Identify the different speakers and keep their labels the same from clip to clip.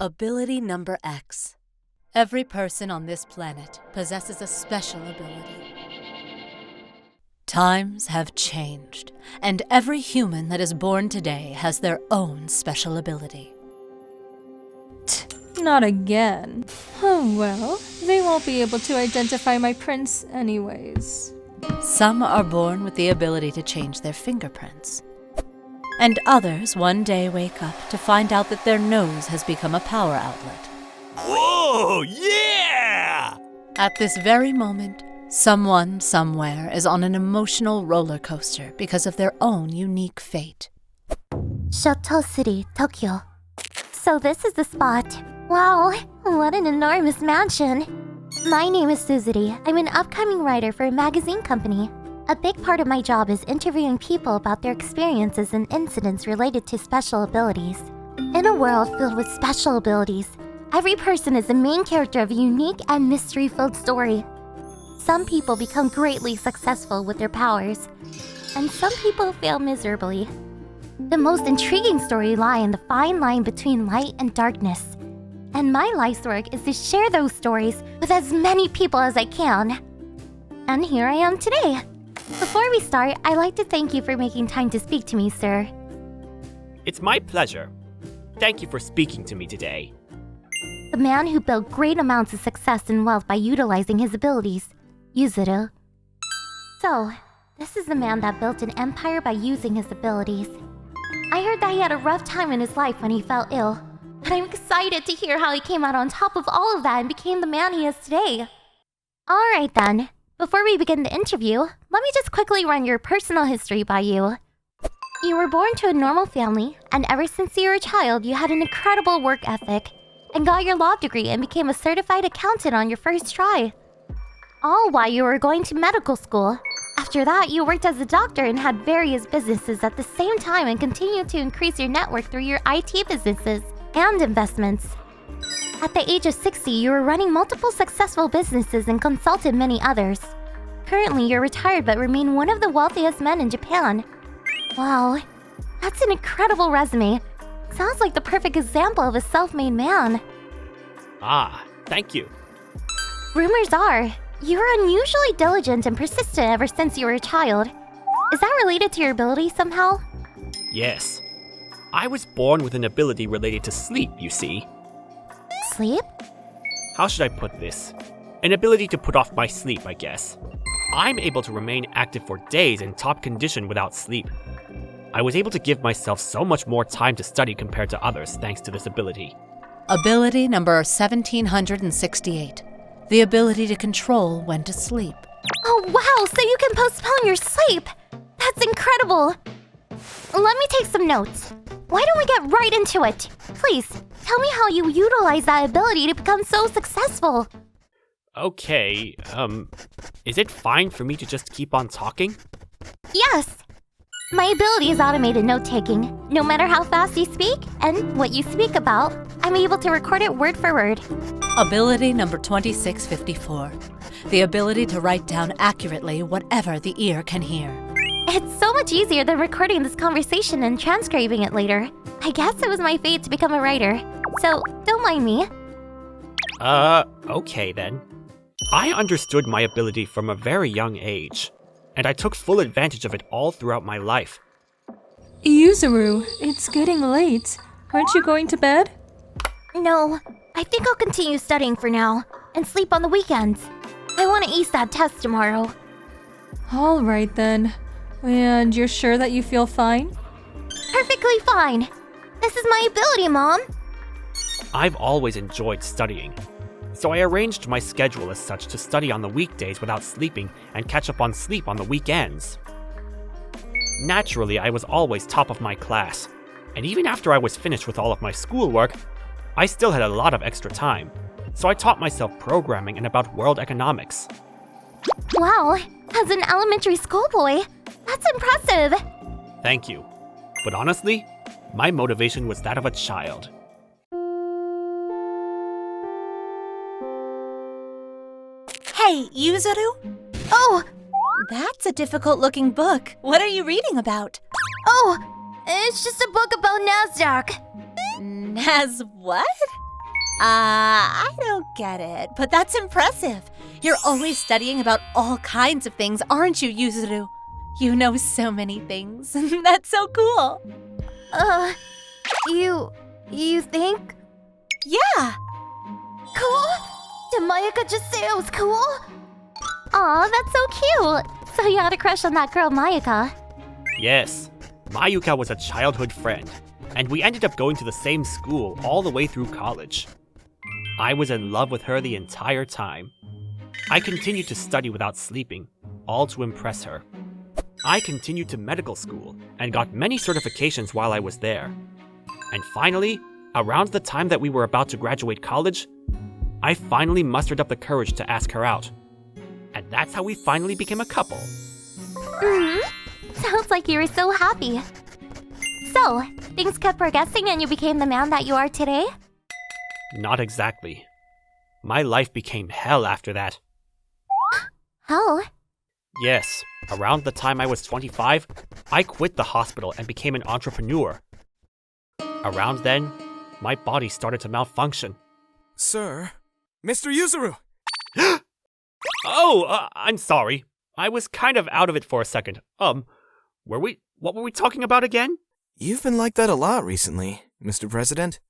Speaker 1: Ability number X. Every person on this planet possesses a special ability. Times have changed, and every human that is born today has their own special ability.
Speaker 2: Not again. Oh well, they won't be able to identify my prints anyways.
Speaker 1: Some are born with the ability to change their fingerprints. And others one day wake up to find out that their nose has become a power outlet.
Speaker 3: Whoa, yeah!
Speaker 1: At this very moment, someone somewhere is on an emotional roller coaster because of their own unique fate.
Speaker 4: Shoto City, Tokyo. So this is the spot. Wow, what an enormous mansion. My name is Suzuri. I'm an upcoming writer for a magazine company. A big part of my job is interviewing people about their experiences and incidents related to special abilities. In a world filled with special abilities, every person is the main character of a unique and mystery-filled story. Some people become greatly successful with their powers, and some people fail miserably. The most intriguing stories lie in the fine line between light and darkness. And my life's work is to share those stories with as many people as I can. And here I am today. Before we start, I'd like to thank you for making time to speak to me, sir.
Speaker 3: It's my pleasure. Thank you for speaking to me today.
Speaker 4: The man who built great amounts of success and wealth by utilizing his abilities, Yuzuru. So, this is the man that built an empire by using his abilities. I heard that he had a rough time in his life when he fell ill, but I'm excited to hear how he came out on top of all of that and became the man he is today. Alright then, before we begin the interview, let me just quickly run your personal history by you. You were born to a normal family, and ever since you were a child, you had an incredible work ethic, and got your law degree and became a certified accountant on your first try. All while you were going to medical school. After that, you worked as a doctor and had various businesses at the same time and continued to increase your network through your IT businesses and investments. At the age of 60, you were running multiple successful businesses and consulted many others. Currently, you're retired but remain one of the wealthiest men in Japan. Wow, that's an incredible resume. Sounds like the perfect example of a self-made man.
Speaker 3: Ah, thank you.
Speaker 4: Rumors are, you were unusually diligent and persistent ever since you were a child. Is that related to your ability somehow?
Speaker 3: Yes. I was born with an ability related to sleep, you see.
Speaker 4: Sleep?
Speaker 3: How should I put this? An ability to put off my sleep, I guess. I'm able to remain active for days in top condition without sleep. I was able to give myself so much more time to study compared to others thanks to this ability.
Speaker 1: Ability number 1768. The ability to control when to sleep.
Speaker 4: Oh wow, so you can postpone your sleep! That's incredible! Let me take some notes. Why don't we get right into it? Please, tell me how you utilize that ability to become so successful.
Speaker 3: Okay, is it fine for me to just keep on talking?
Speaker 4: Yes! My ability is automated note-taking. No matter how fast you speak and what you speak about, I'm able to record it word for word.
Speaker 1: Ability number 2654. The ability to write down accurately whatever the ear can hear.
Speaker 4: It's so much easier than recording this conversation and transcribing it later. I guess it was my fate to become a writer. So, don't mind me.
Speaker 3: Okay then. I understood my ability from a very young age, and I took full advantage of it all throughout my life.
Speaker 2: Yuzuru, it's getting late. Aren't you going to bed?
Speaker 4: No, I think I'll continue studying for now and sleep on the weekends. I want to ace that test tomorrow.
Speaker 2: Alright then. And you're sure that you feel fine?
Speaker 4: Perfectly fine. This is my ability, Mom.
Speaker 3: I've always enjoyed studying, so I arranged my schedule as such to study on the weekdays without sleeping and catch up on sleep on the weekends. Naturally, I was always top of my class, and even after I was finished with all of my schoolwork, I still had a lot of extra time, so I taught myself programming and about world economics.
Speaker 4: Wow, as an elementary schoolboy, that's impressive.
Speaker 3: Thank you. But honestly, my motivation was that of a child.
Speaker 5: Hey, Yuzuru?
Speaker 4: Oh!
Speaker 5: That's a difficult-looking book. What are you reading about?
Speaker 4: Oh! It's just a book about NASDAQ.
Speaker 5: Nas what? I don't get it, but that's impressive. You're always studying about all kinds of things, aren't you, Yuzuru? You know so many things. That's so cool.
Speaker 4: You think?
Speaker 5: Yeah.
Speaker 4: Cool? Did Mayuka just say it was cool? Aw, that's so cute. So you had a crush on that girl, Mayuka?
Speaker 3: Yes, Mayuka was a childhood friend, and we ended up going to the same school all the way through college. I was in love with her the entire time. I continued to study without sleeping, all to impress her. I continued to medical school and got many certifications while I was there. And finally, around the time that we were about to graduate college, I finally mustered up the courage to ask her out. And that's how we finally became a couple.
Speaker 4: Sounds like you were so happy. So, things kept progressing and you became the man that you are today?
Speaker 3: Not exactly. My life became hell after that.
Speaker 4: Hell?
Speaker 3: Yes, around the time I was 25, I quit the hospital and became an entrepreneur. Around then, my body started to malfunction.
Speaker 6: Sir? Mr. Yuzuru!
Speaker 3: Oh, I'm sorry. I was kind of out of it for a second. What were we talking about again?
Speaker 6: You've been like that a lot recently, Mr. President.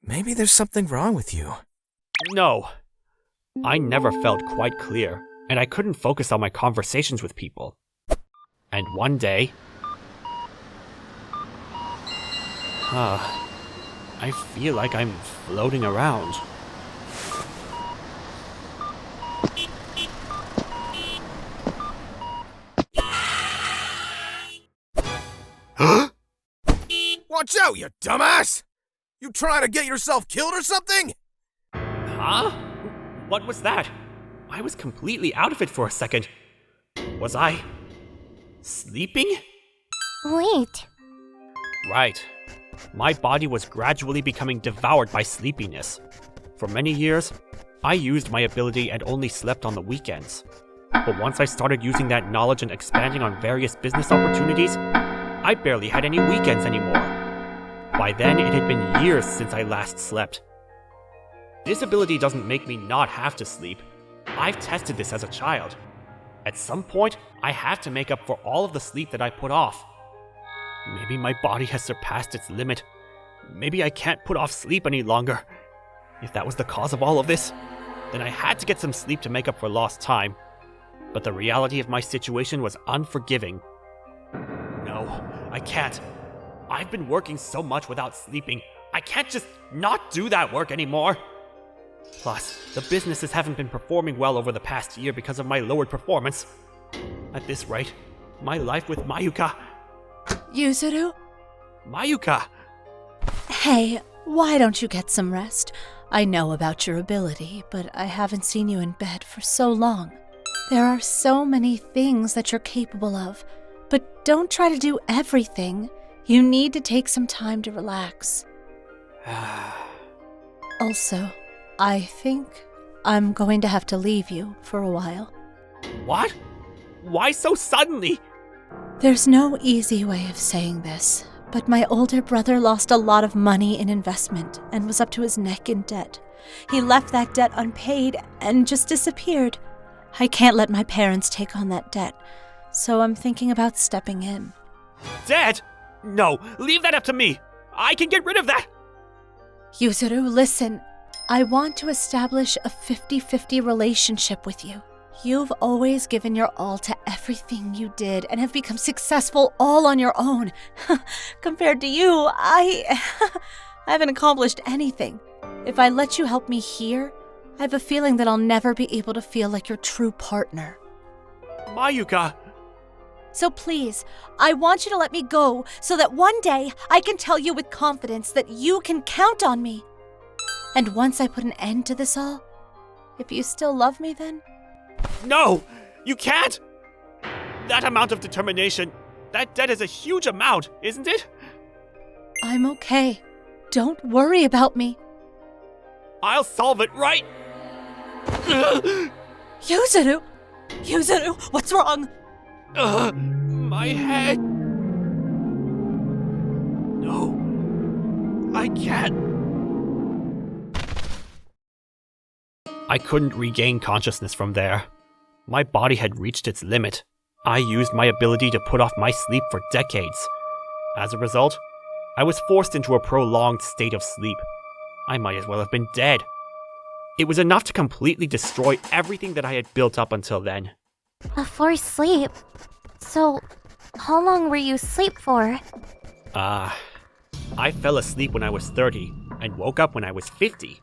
Speaker 6: Maybe there's something wrong with you.
Speaker 3: No. I never felt quite clear, and I couldn't focus on my conversations with people. And one day... I feel like I'm floating around.
Speaker 6: Watch out, you dumbass! You trying to get yourself killed or something?
Speaker 3: Huh? What was that? I was completely out of it for a second. Was I... sleeping?
Speaker 4: Wait.
Speaker 3: Right. My body was gradually becoming devoured by sleepiness. For many years, I used my ability and only slept on the weekends. But once I started using that knowledge and expanding on various business opportunities, I barely had any weekends anymore. By then, it had been years since I last slept. This ability doesn't make me not have to sleep. I've tested this as a child. At some point, I have to make up for all of the sleep that I put off. Maybe my body has surpassed its limit. Maybe I can't put off sleep any longer. If that was the cause of all of this, then I had to get some sleep to make up for lost time. But the reality of my situation was unforgiving. No, I can't. I've been working so much without sleeping. I can't just not do that work anymore. Plus, the businesses haven't been performing well over the past year because of my lowered performance. At this rate, my life with Mayuka...
Speaker 5: Yuzuru?
Speaker 3: Mayuka!
Speaker 1: Hey, why don't you get some rest? I know about your ability, but I haven't seen you in bed for so long. There are so many things that you're capable of, but don't try to do everything. You need to take some time to relax. Also, I think I'm going to have to leave you for a while.
Speaker 3: What? Why so suddenly?
Speaker 1: There's no easy way of saying this, but my older brother lost a lot of money in investment and was up to his neck in debt. He left that debt unpaid and just disappeared. I can't let my parents take on that debt, so I'm thinking about stepping in.
Speaker 3: Dad! No, leave that up to me! I can get rid of that!
Speaker 1: Yuzuru, listen. I want to establish a 50-50 relationship with you. You've always given your all to everything you did and have become successful all on your own. Compared to you, I haven't accomplished anything. If I let you help me here, I have a feeling that I'll never be able to feel like your true partner.
Speaker 3: Mayuka!
Speaker 1: So please, I want you to let me go so that one day I can tell you with confidence that you can count on me. And once I put an end to this all, if you still love me then...
Speaker 3: No! You can't! That amount of determination, that debt is a huge amount, isn't it?
Speaker 1: I'm okay. Don't worry about me.
Speaker 3: I'll solve it right...
Speaker 5: Yuzuru! Yuzuru, what's wrong?
Speaker 3: My head... No. I can't... I couldn't regain consciousness from there. My body had reached its limit. I used my ability to put off my sleep for decades. As a result, I was forced into a prolonged state of sleep. I might as well have been dead. It was enough to completely destroy everything that I had built up until then.
Speaker 4: Before sleep? So, how long were you asleep for?
Speaker 3: I fell asleep when I was 30 and woke up when I was 50.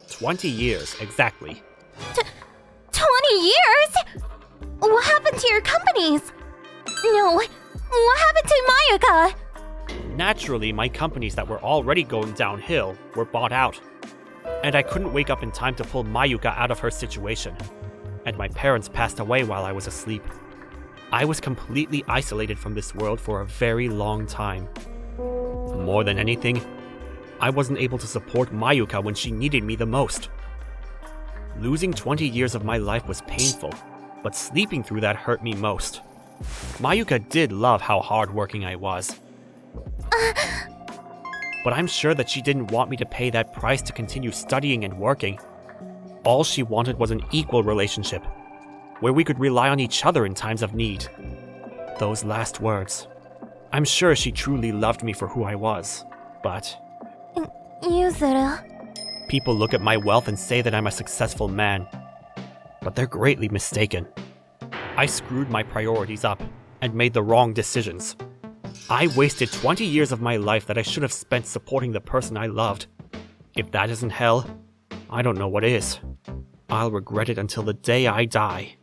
Speaker 3: 20 years, exactly.
Speaker 4: 20 years? What happened to your companies? No, what happened to Mayuka?
Speaker 3: Naturally, my companies that were already going downhill were bought out. And I couldn't wake up in time to pull Mayuka out of her situation. And my parents passed away while I was asleep. I was completely isolated from this world for a very long time. More than anything, I wasn't able to support Mayuka when she needed me the most. Losing 20 years of my life was painful, but sleeping through that hurt me most. Mayuka did love how hardworking I was. But I'm sure that she didn't want me to pay that price to continue studying and working. All she wanted was an equal relationship, where we could rely on each other in times of need. Those last words. I'm sure she truly loved me for who I was, but...
Speaker 4: Yuzuru.
Speaker 3: People look at my wealth and say that I'm a successful man. But they're greatly mistaken. I screwed my priorities up and made the wrong decisions. I wasted 20 years of my life that I should have spent supporting the person I loved. If that isn't hell, I don't know what is. I'll regret it until the day I die.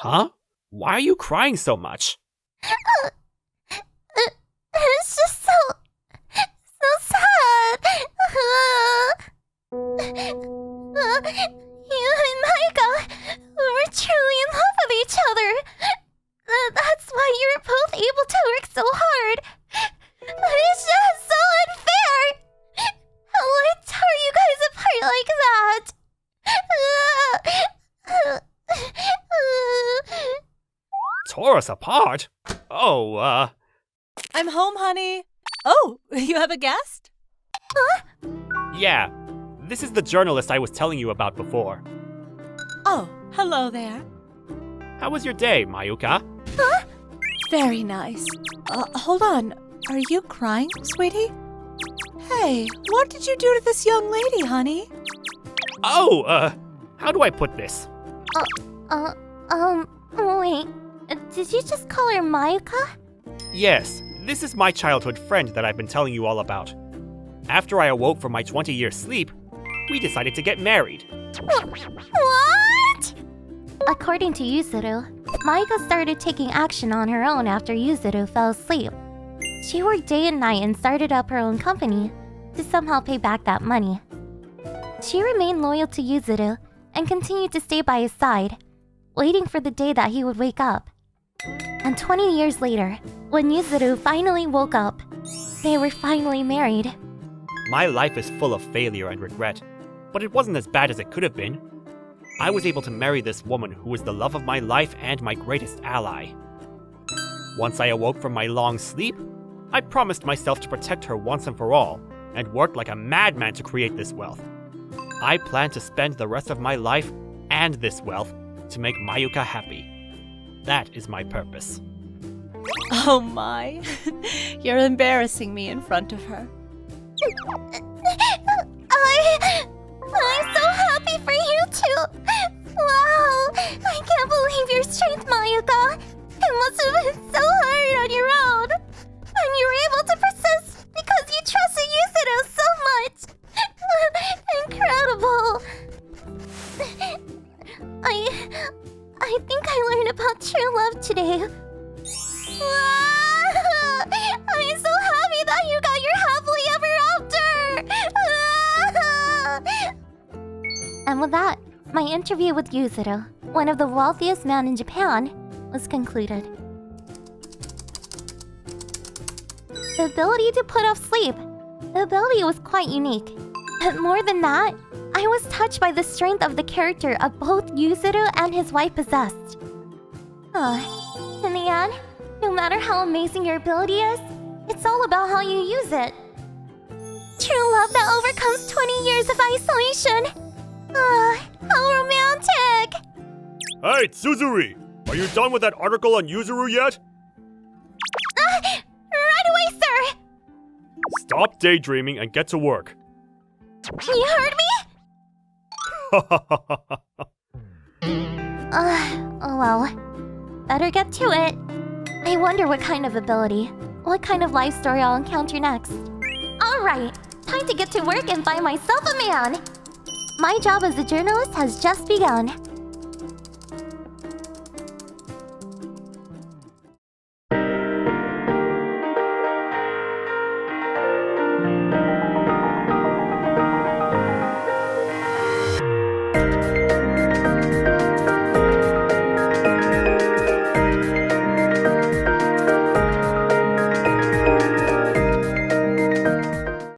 Speaker 3: Huh? Why are you crying so much?
Speaker 4: It's just so sad. You and Micah were truly in love with each other. That's why you were both able to work so hard. But it's just so unfair. How I tore you guys apart like that.
Speaker 3: Tore us apart? Oh,
Speaker 5: I'm home, honey. Oh, you have a guest?
Speaker 3: yeah. This is the journalist I was telling you about before.
Speaker 5: Oh, hello there.
Speaker 3: How was your day, Mayuka?
Speaker 5: Very nice. Hold on. Are you crying, sweetie? Hey, what did you do to this young lady, honey?
Speaker 3: Oh, how do I put this?
Speaker 4: Wait. Did you just call her Mayuka?
Speaker 3: Yes, this is my childhood friend that I've been telling you all about. After I awoke from my 20-year sleep, we decided to get married.
Speaker 4: What? According to Yuzuru, Mayuka started taking action on her own after Yuzuru fell asleep. She worked day and night and started up her own company to somehow pay back that money. She remained loyal to Yuzuru and continued to stay by his side, waiting for the day that he would wake up. And 20 years later, when Yuzuru finally woke up, they were finally married.
Speaker 3: My life is full of failure and regret, but it wasn't as bad as it could have been. I was able to marry this woman who was the love of my life and my greatest ally. Once I awoke from my long sleep, I promised myself to protect her once and for all, and worked like a madman to create this wealth. I plan to spend the rest of my life and this wealth to make Mayuka happy. That is my purpose.
Speaker 5: Oh my. You're embarrassing me in front of her.
Speaker 4: I'm so happy for you two. Wow, I can't believe your strength, Mayuka. It must have been so hard on your own. And you were able to persist because you trusted Yuzuru so much. Incredible. I think I learned about true love today. Wow! I'm so happy that you got your happily ever after! And with that, my interview with Yuzuru, one of the wealthiest men in Japan, was concluded. The ability to put off sleep. The ability was quite unique. But more than that, I was touched by the strength of the character of both Yuzuru and his wife possessed. In the end, no matter how amazing your ability is, it's all about how you use it. true love that overcomes 20 years of isolation. How romantic!
Speaker 7: Hey, Tsuzuri! Are you done with that article on Yuzuru yet?
Speaker 4: Right away, sir!
Speaker 7: Stop daydreaming and get to work.
Speaker 4: You heard me? Oh well. Better get to it. I wonder what kind of ability, what kind of life story I'll encounter next. Alright, time to get to work and find myself a man! My job as a journalist has just begun.